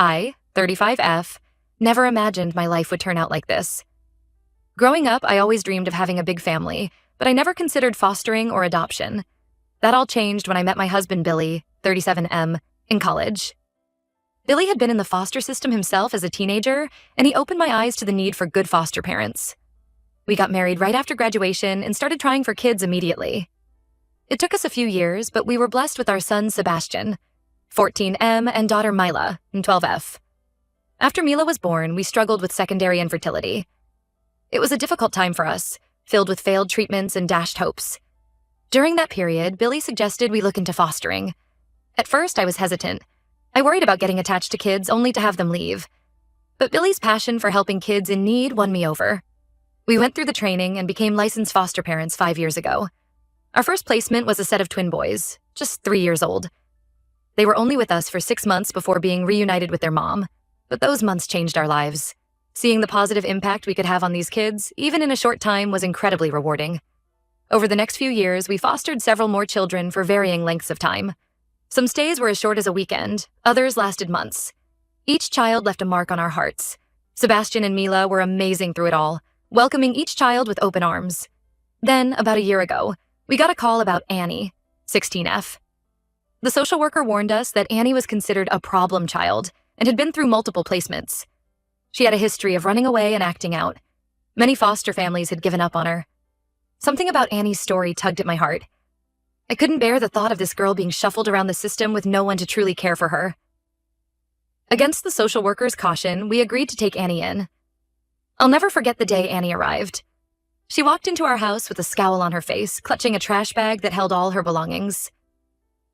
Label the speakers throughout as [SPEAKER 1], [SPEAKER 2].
[SPEAKER 1] I, 35F, never imagined my life would turn out like this. Growing up, I always dreamed of having a big family, but I never considered fostering or adoption. That all changed when I met my husband, Billy, 37M, in college. Billy had been in the foster system himself as a teenager, and he opened my eyes to the need for good foster parents. We got married right after graduation and started trying for kids immediately. It took us a few years, but we were blessed with our son, Sebastian, 14M, and daughter, Mila, 12F. After Mila was born, we struggled with secondary infertility. It was a difficult time for us, filled with failed treatments and dashed hopes. During that period, Billy suggested we look into fostering. At first, I was hesitant. I worried about getting attached to kids only to have them leave. But Billy's passion for helping kids in need won me over. We went through the training and became licensed foster parents 5 years ago. Our first placement was a set of twin boys, just 3 years old. They were only with us for 6 months before being reunited with their mom, but those months changed our lives. Seeing the positive impact we could have on these kids, even in a short time, was incredibly rewarding. Over the next few years, we fostered several more children for varying lengths of time. Some stays were as short as a weekend, others lasted months. Each child left a mark on our hearts. Sebastian and Mila were amazing through it all, welcoming each child with open arms. Then, about a year ago, we got a call about Annie, 16F. The social worker warned us that Annie was considered a problem child and had been through multiple placements. She had a history of running away and acting out. Many foster families had given up on her. Something about Annie's story tugged at my heart. I couldn't bear the thought of this girl being shuffled around the system with no one to truly care for her. Against the social worker's caution, we agreed to take Annie in. I'll never forget the day Annie arrived. She walked into our house with a scowl on her face, clutching a trash bag that held all her belongings.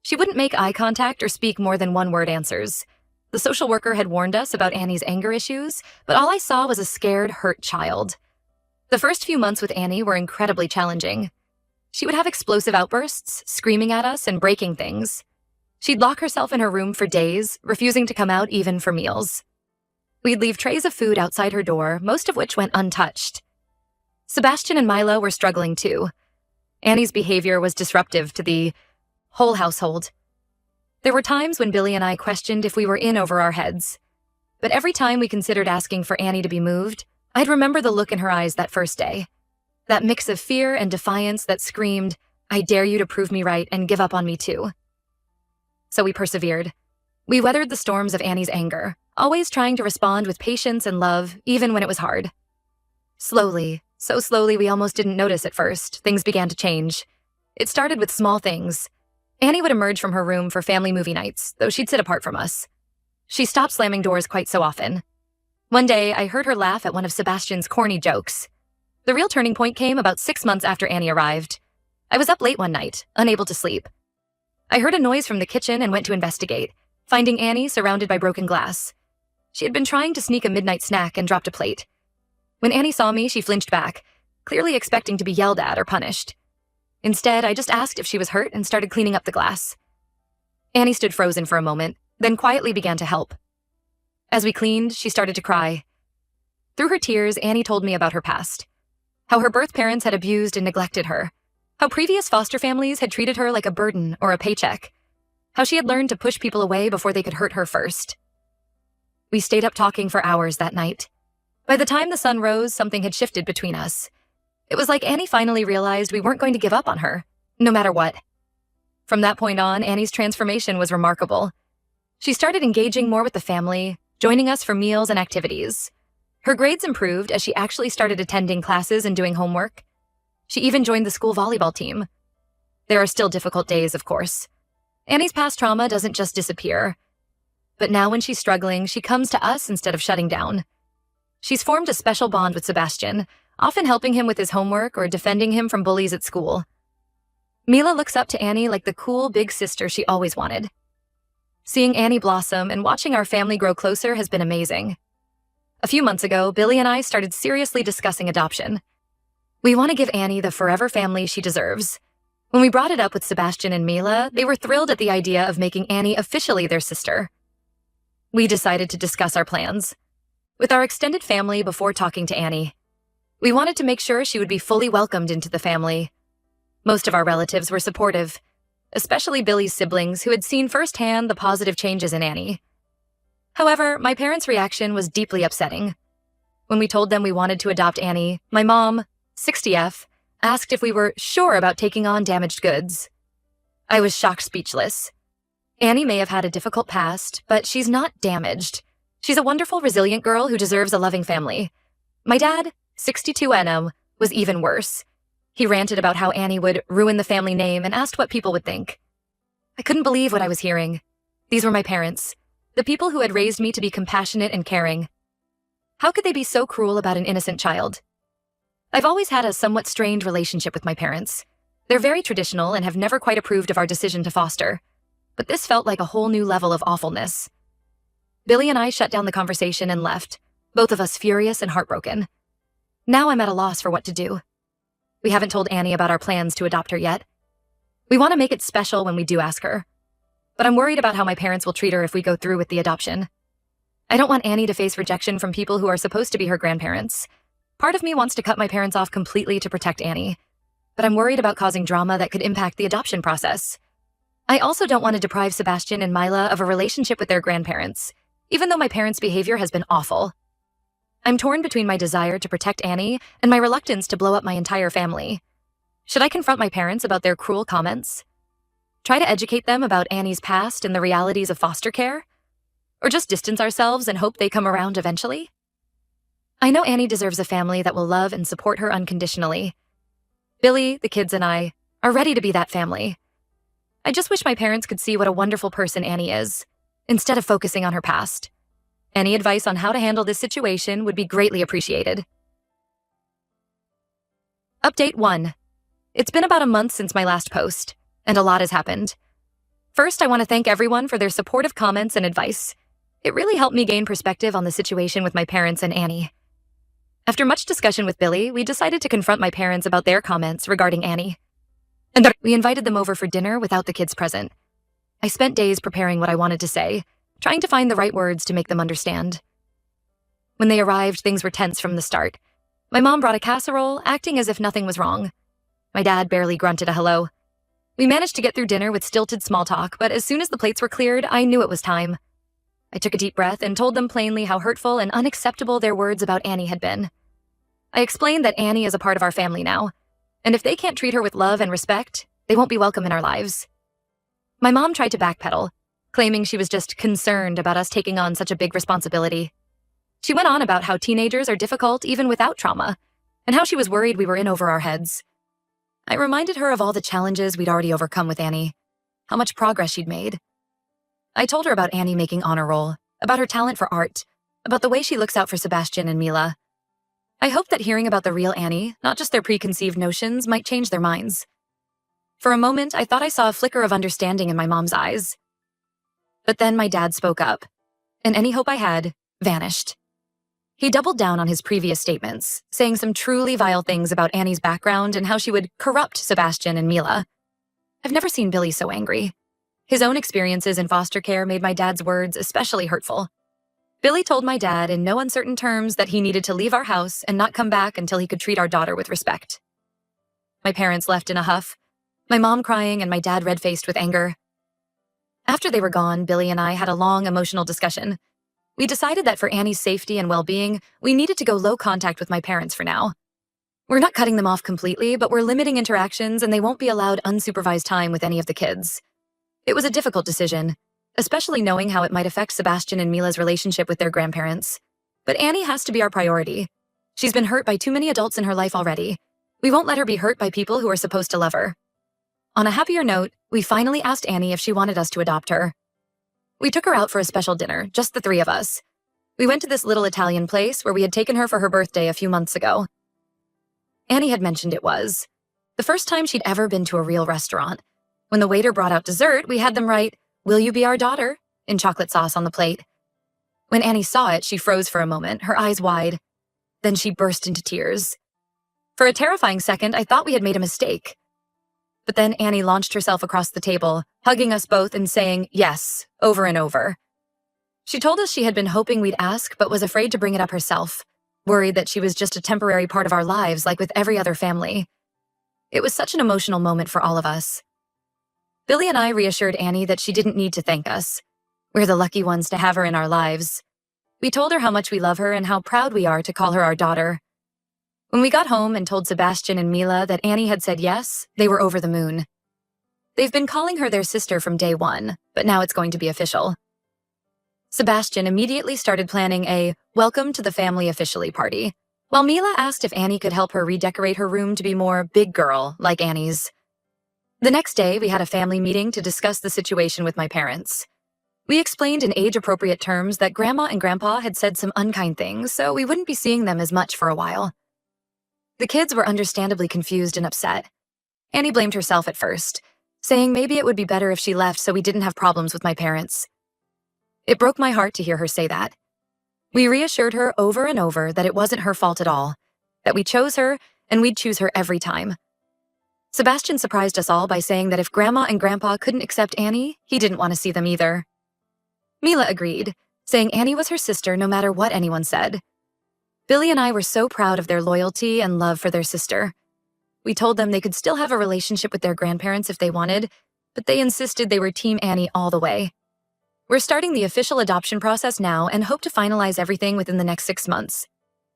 [SPEAKER 1] She wouldn't make eye contact or speak more than one-word answers. The social worker had warned us about Annie's anger issues, but all I saw was a scared, hurt child. The first few months with Annie were incredibly challenging. She would have explosive outbursts, screaming at us and breaking things. She'd lock herself in her room for days, refusing to come out even for meals. We'd leave trays of food outside her door, most of which went untouched. Sebastian and Milo were struggling too. Annie's behavior was disruptive to the whole household. There were times when Billy and I questioned if we were in over our heads. But every time we considered asking for Annie to be moved, I'd remember the look in her eyes that first day. That mix of fear and defiance that screamed, "I dare you to prove me right and give up on me too." So we persevered. We weathered the storms of Annie's anger, always trying to respond with patience and love, even when it was hard. Slowly, so slowly we almost didn't notice at first, things began to change. It started with small things. Annie would emerge from her room for family movie nights, though she'd sit apart from us. She stopped slamming doors quite so often. One day, I heard her laugh at one of Sebastian's corny jokes. The real turning point came about 6 months after Annie arrived. I was up late one night, unable to sleep. I heard a noise from the kitchen and went to investigate, finding Annie surrounded by broken glass. She had been trying to sneak a midnight snack and dropped a plate. When Annie saw me, she flinched back, clearly expecting to be yelled at or punished. Instead, I just asked if she was hurt and started cleaning up the glass. Annie stood frozen for a moment, then quietly began to help. As we cleaned, she started to cry. Through her tears, Annie told me about her past. How her birth parents had abused and neglected her. How previous foster families had treated her like a burden or a paycheck. How she had learned to push people away before they could hurt her first. We stayed up talking for hours that night. By the time the sun rose, something had shifted between us. It was like Annie finally realized we weren't going to give up on her, no matter what. From that point on, Annie's transformation was remarkable. She started engaging more with the family, joining us for meals and activities. Her grades improved as she actually started attending classes and doing homework. She even joined the school volleyball team. There are still difficult days, of course. Annie's past trauma doesn't just disappear. But now when she's struggling, she comes to us instead of shutting down. She's formed a special bond with Sebastian, often helping him with his homework or defending him from bullies at school. Mila looks up to Annie like the cool big sister she always wanted. Seeing Annie blossom and watching our family grow closer has been amazing. A few months ago, Billy and I started seriously discussing adoption. We want to give Annie the forever family she deserves. When we brought it up with Sebastian and Mila, they were thrilled at the idea of making Annie officially their sister. We decided to discuss our plans with our extended family before talking to Annie. We wanted to make sure she would be fully welcomed into the family. Most of our relatives were supportive, especially Billy's siblings who had seen firsthand the positive changes in Annie. However, my parents' reaction was deeply upsetting. When we told them we wanted to adopt Annie, my mom, 60F, asked if we were sure about taking on damaged goods. I was shocked speechless. Annie may have had a difficult past, but she's not damaged. She's a wonderful, resilient girl who deserves a loving family. My dad, 62NM, was even worse. He ranted about how Annie would ruin the family name and asked what people would think. I couldn't believe what I was hearing. These were my parents, the people who had raised me to be compassionate and caring. How could they be so cruel about an innocent child? I've always had a somewhat strained relationship with my parents. They're very traditional and have never quite approved of our decision to foster. But this felt like a whole new level of awfulness. Billy and I shut down the conversation and left, both of us furious and heartbroken. Now I'm at a loss for what to do. We haven't told Annie about our plans to adopt her yet. We want to make it special when we do ask her. But I'm worried about how my parents will treat her if we go through with the adoption. I don't want Annie to face rejection from people who are supposed to be her grandparents. Part of me wants to cut my parents off completely to protect Annie, but I'm worried about causing drama that could impact the adoption process. I also don't want to deprive Sebastian and Mila of a relationship with their grandparents, even though my parents' behavior has been awful. I'm torn between my desire to protect Annie and my reluctance to blow up my entire family. Should I confront my parents about their cruel comments? Try to educate them about Annie's past and the realities of foster care? Or just distance ourselves and hope they come around eventually? I know Annie deserves a family that will love and support her unconditionally. Billy, the kids, and I are ready to be that family. I just wish my parents could see what a wonderful person Annie is, instead of focusing on her past. Any advice on how to handle this situation would be greatly appreciated. Update 1. It's been about a month since my last post, and a lot has happened. First, I want to thank everyone for their supportive comments and advice. It really helped me gain perspective on the situation with my parents and Annie. After much discussion with Billy, we decided to confront my parents about their comments regarding Annie. And we invited them over for dinner without the kids present. I spent days preparing what I wanted to say, trying to find the right words to make them understand. When they arrived, things were tense from the start. My mom brought a casserole, acting as if nothing was wrong. My dad barely grunted a hello. We managed to get through dinner with stilted small talk, but as soon as the plates were cleared, I knew it was time. I took a deep breath and told them plainly how hurtful and unacceptable their words about Annie had been. I explained that Annie is a part of our family now, and if they can't treat her with love and respect, they won't be welcome in our lives. My mom tried to backpedal, claiming she was just concerned about us taking on such a big responsibility. She went on about how teenagers are difficult even without trauma, and how she was worried we were in over our heads. I reminded her of all the challenges we'd already overcome with Annie, how much progress she'd made. I told her about Annie making honor roll, about her talent for art, about the way she looks out for Sebastian and Mila. I hoped that hearing about the real Annie, not just their preconceived notions, might change their minds. For a moment, I thought I saw a flicker of understanding in my mom's eyes. But then my dad spoke up, and any hope I had vanished. He doubled down on his previous statements, saying some truly vile things about Annie's background and how she would corrupt Sebastian and Mila. I've never seen Billy so angry. His own experiences in foster care made my dad's words especially hurtful. Billy told my dad in no uncertain terms that he needed to leave our house and not come back until he could treat our daughter with respect. My parents left in a huff, my mom crying and my dad red-faced with anger. After they were gone, Billy and I had a long emotional discussion. We decided that for Annie's safety and well-being, we needed to go low contact with my parents for now. We're not cutting them off completely, but we're limiting interactions and they won't be allowed unsupervised time with any of the kids. It was a difficult decision, especially knowing how it might affect Sebastian and Mila's relationship with their grandparents. But Annie has to be our priority. She's been hurt by too many adults in her life already. We won't let her be hurt by people who are supposed to love her. On a happier note, we finally asked Annie if she wanted us to adopt her. We took her out for a special dinner, just the three of us. We went to this little Italian place where we had taken her for her birthday a few months ago. Annie had mentioned it was the first time she'd ever been to a real restaurant. When the waiter brought out dessert, we had them write, "Will you be our daughter?" in chocolate sauce on the plate. When Annie saw it, she froze for a moment, her eyes wide. Then she burst into tears. For a terrifying second, I thought we had made a mistake. But then Annie launched herself across the table, hugging us both and saying, "Yes," over and over. She told us she had been hoping we'd ask, but was afraid to bring it up herself, worried that she was just a temporary part of our lives like with every other family. It was such an emotional moment for all of us. Billy and I reassured Annie that she didn't need to thank us. We're the lucky ones to have her in our lives. We told her how much we love her and how proud we are to call her our daughter. When we got home and told Sebastian and Mila that Annie had said yes, they were over the moon. They've been calling her their sister from day one, but now it's going to be official. Sebastian immediately started planning a welcome to the family officially party, while Mila asked if Annie could help her redecorate her room to be more big girl like Annie's. The next day, we had a family meeting to discuss the situation with my parents. We explained in age-appropriate terms that Grandma and Grandpa had said some unkind things, so we wouldn't be seeing them as much for a while. The kids were understandably confused and upset. Annie blamed herself at first, saying maybe it would be better if she left so we didn't have problems with my parents. It broke my heart to hear her say that. We reassured her over and over that it wasn't her fault at all, that we chose her and we'd choose her every time. Sebastian surprised us all by saying that if Grandma and Grandpa couldn't accept Annie, he didn't want to see them either. Mila agreed, saying Annie was her sister no matter what anyone said. Billy and I were so proud of their loyalty and love for their sister. We told them they could still have a relationship with their grandparents if they wanted, but they insisted they were Team Annie all the way. We're starting the official adoption process now and hope to finalize everything within the next 6 months.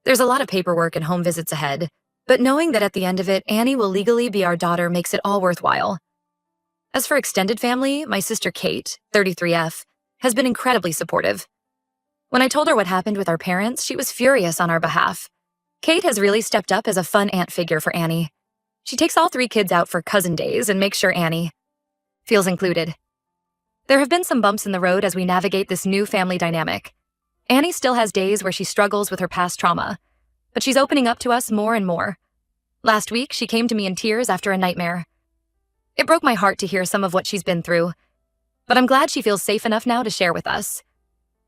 [SPEAKER 1] There's a lot of paperwork and home visits ahead, but knowing that at the end of it, Annie will legally be our daughter makes it all worthwhile. As for extended family, my sister Kate, 33F, has been incredibly supportive. When I told her what happened with our parents, she was furious on our behalf. Kate has really stepped up as a fun aunt figure for Annie. She takes all 3 kids out for cousin days and makes sure Annie feels included. There have been some bumps in the road as we navigate this new family dynamic. Annie still has days where she struggles with her past trauma, but she's opening up to us more and more. Last week, she came to me in tears after a nightmare. It broke my heart to hear some of what she's been through, but I'm glad she feels safe enough now to share with us.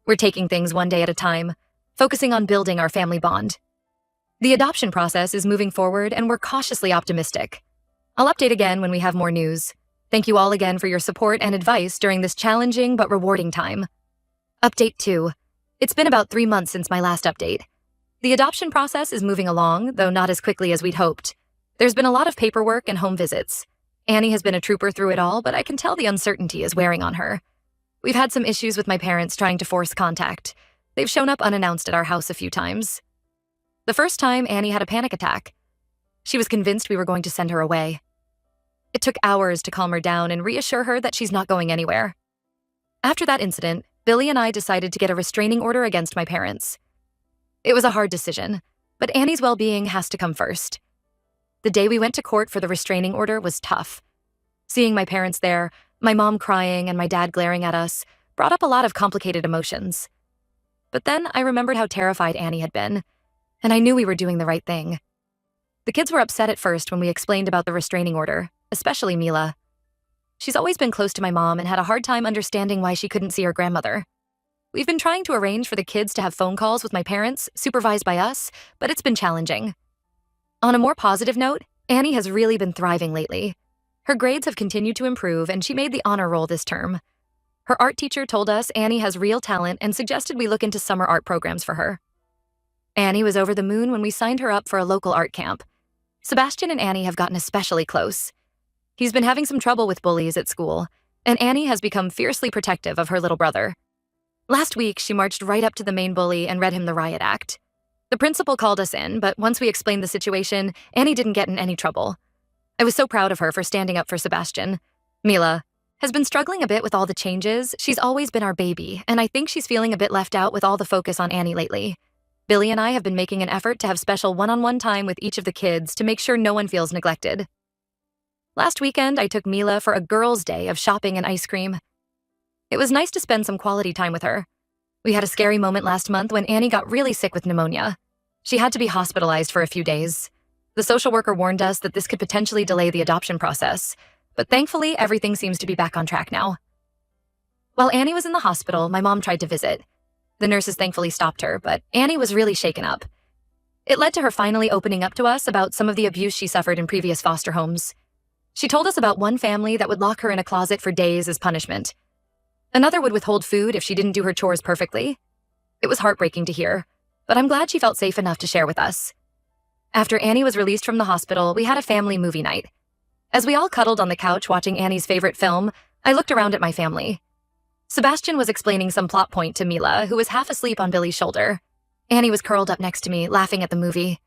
[SPEAKER 1] We're taking things one day at a time, focusing on building our family bond. The adoption process is moving forward and we're cautiously optimistic. I'll update again when we have more news. Thank you all again for your support and advice during this challenging but rewarding time. Update 2. It's been about 3 months since my last update. The adoption process is moving along, though not as quickly as we'd hoped. There's been a lot of paperwork and home visits. Annie has been a trooper through it all, but I can tell the uncertainty is wearing on her. We've had some issues with my parents trying to force contact. They've shown up unannounced at our house a few times. The first time, Annie had a panic attack. She was convinced we were going to send her away. It took hours to calm her down and reassure her that she's not going anywhere. After that incident, Billy and I decided to get a restraining order against my parents. It was a hard decision, but Annie's well-being has to come first. The day we went to court for the restraining order was tough. Seeing my parents there, my mom crying and my dad glaring at us, brought up a lot of complicated emotions. But then I remembered how terrified Annie had been, and I knew we were doing the right thing. The kids were upset at first when we explained about the restraining order, especially Mila. She's always been close to my mom and had a hard time understanding why she couldn't see her grandmother. We've been trying to arrange for the kids to have phone calls with my parents, supervised by us, but it's been challenging. On a more positive note, Annie has really been thriving lately. Her grades have continued to improve and she made the honor roll this term. Her art teacher told us Annie has real talent and suggested we look into summer art programs for her. Annie was over the moon when we signed her up for a local art camp. Sebastian and Annie have gotten especially close. He's been having some trouble with bullies at school, and Annie has become fiercely protective of her little brother. Last week, she marched right up to the main bully and read him the riot act. The principal called us in, but once we explained the situation, Annie didn't get in any trouble. I was so proud of her for standing up for Sebastian. Mila has been struggling a bit with all the changes. She's always been our baby, and I think she's feeling a bit left out with all the focus on Annie lately. Billy and I have been making an effort to have special one-on-one time with each of the kids to make sure no one feels neglected. Last weekend, I took Mila for a girls' day of shopping and ice cream. It was nice to spend some quality time with her. We had a scary moment last month when Annie got really sick with pneumonia. She had to be hospitalized for a few days. The social worker warned us that this could potentially delay the adoption process, but thankfully, everything seems to be back on track now. While Annie was in the hospital, my mom tried to visit. The nurses thankfully stopped her, but Annie was really shaken up. It led to her finally opening up to us about some of the abuse she suffered in previous foster homes. She told us about one family that would lock her in a closet for days as punishment. Another would withhold food if she didn't do her chores perfectly. It was heartbreaking to hear, but I'm glad she felt safe enough to share with us. After Annie was released from the hospital, we had a family movie night. As we all cuddled on the couch watching Annie's favorite film, I looked around at my family. Sebastian was explaining some plot point to Mila, who was half asleep on Billy's shoulder. Annie was curled up next to me, laughing at the movie.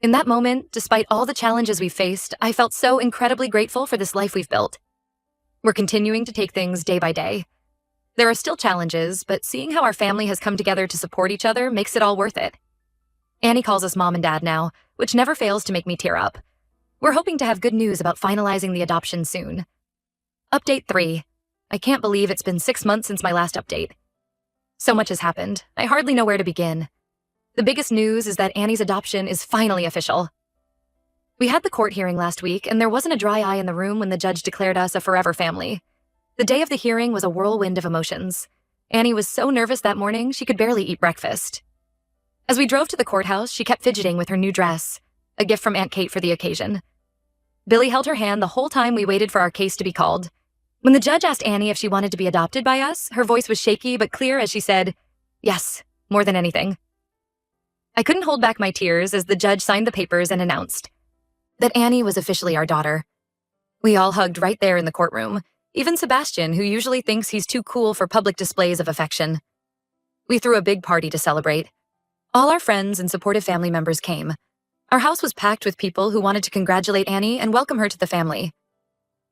[SPEAKER 1] In that moment, despite all the challenges we've faced, I felt so incredibly grateful for this life we've built. We're continuing to take things day by day. There are still challenges, but seeing how our family has come together to support each other makes it all worth it. Annie calls us mom and dad now, which never fails to make me tear up. We're hoping to have good news about finalizing the adoption soon. Update 3. I can't believe it's been 6 months since my last update. So much has happened, I hardly know where to begin. The biggest news is that Annie's adoption is finally official. We had the court hearing last week, and there wasn't a dry eye in the room when the judge declared us a forever family. The day of the hearing was a whirlwind of emotions. Annie was so nervous that morning she could barely eat breakfast. As we drove to the courthouse, she kept fidgeting with her new dress, a gift from Aunt Kate for the occasion. Billy held her hand the whole time we waited for our case to be called. When the judge asked Annie if she wanted to be adopted by us, her voice was shaky but clear as she said, "Yes, more than anything." I couldn't hold back my tears as the judge signed the papers and announced that Annie was officially our daughter. We all hugged right there in the courtroom, even Sebastian, who usually thinks he's too cool for public displays of affection. We threw a big party to celebrate. All our friends and supportive family members came. Our house was packed with people who wanted to congratulate Annie and welcome her to the family.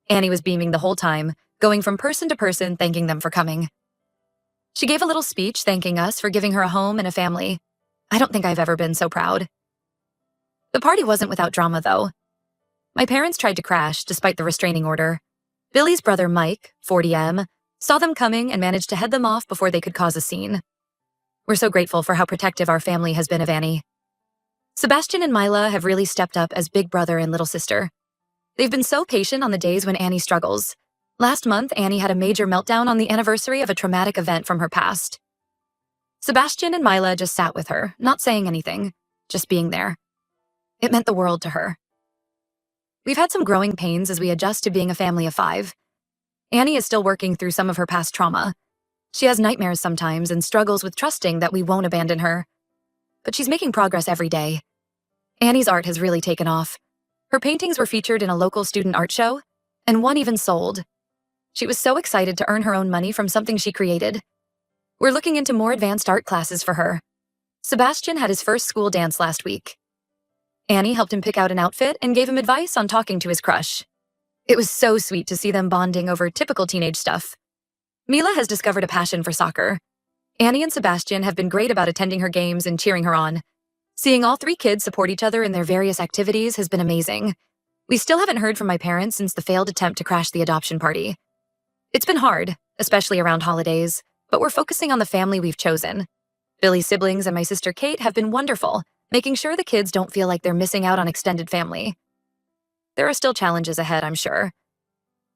[SPEAKER 1] Annie was beaming the whole time, going from person to person thanking them for coming. She gave a little speech thanking us for giving her a home and a family. I don't think I've ever been so proud. The party wasn't without drama, though. My parents tried to crash despite the restraining order. Billy's brother Mike, 40M, saw them coming and managed to head them off before they could cause a scene. We're so grateful for how protective our family has been of Annie. Sebastian and Mila have really stepped up as big brother and little sister. They've been so patient on the days when Annie struggles. Last month, Annie had a major meltdown on the anniversary of a traumatic event from her past. Sebastian and Mila just sat with her, not saying anything, just being there. It meant the world to her. We've had some growing pains as we adjust to being a family of 5. Annie is still working through some of her past trauma. She has nightmares sometimes and struggles with trusting that we won't abandon her. But she's making progress every day. Annie's art has really taken off. Her paintings were featured in a local student art show, and one even sold. She was so excited to earn her own money from something she created. We're looking into more advanced art classes for her. Sebastian had his first school dance last week. Annie helped him pick out an outfit and gave him advice on talking to his crush. It was so sweet to see them bonding over typical teenage stuff. Mila has discovered a passion for soccer. Annie and Sebastian have been great about attending her games and cheering her on. Seeing all 3 kids support each other in their various activities has been amazing. We still haven't heard from my parents since the failed attempt to crash the adoption party. It's been hard, especially around holidays, but we're focusing on the family we've chosen. Billy's siblings and my sister Kate have been wonderful, making sure the kids don't feel like they're missing out on extended family. There are still challenges ahead, I'm sure.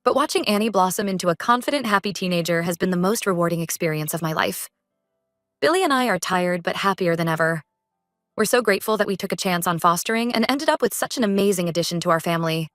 [SPEAKER 1] But watching Annie blossom into a confident, happy teenager has been the most rewarding experience of my life. Billy and I are tired but happier than ever. We're so grateful that we took a chance on fostering and ended up with such an amazing addition to our family.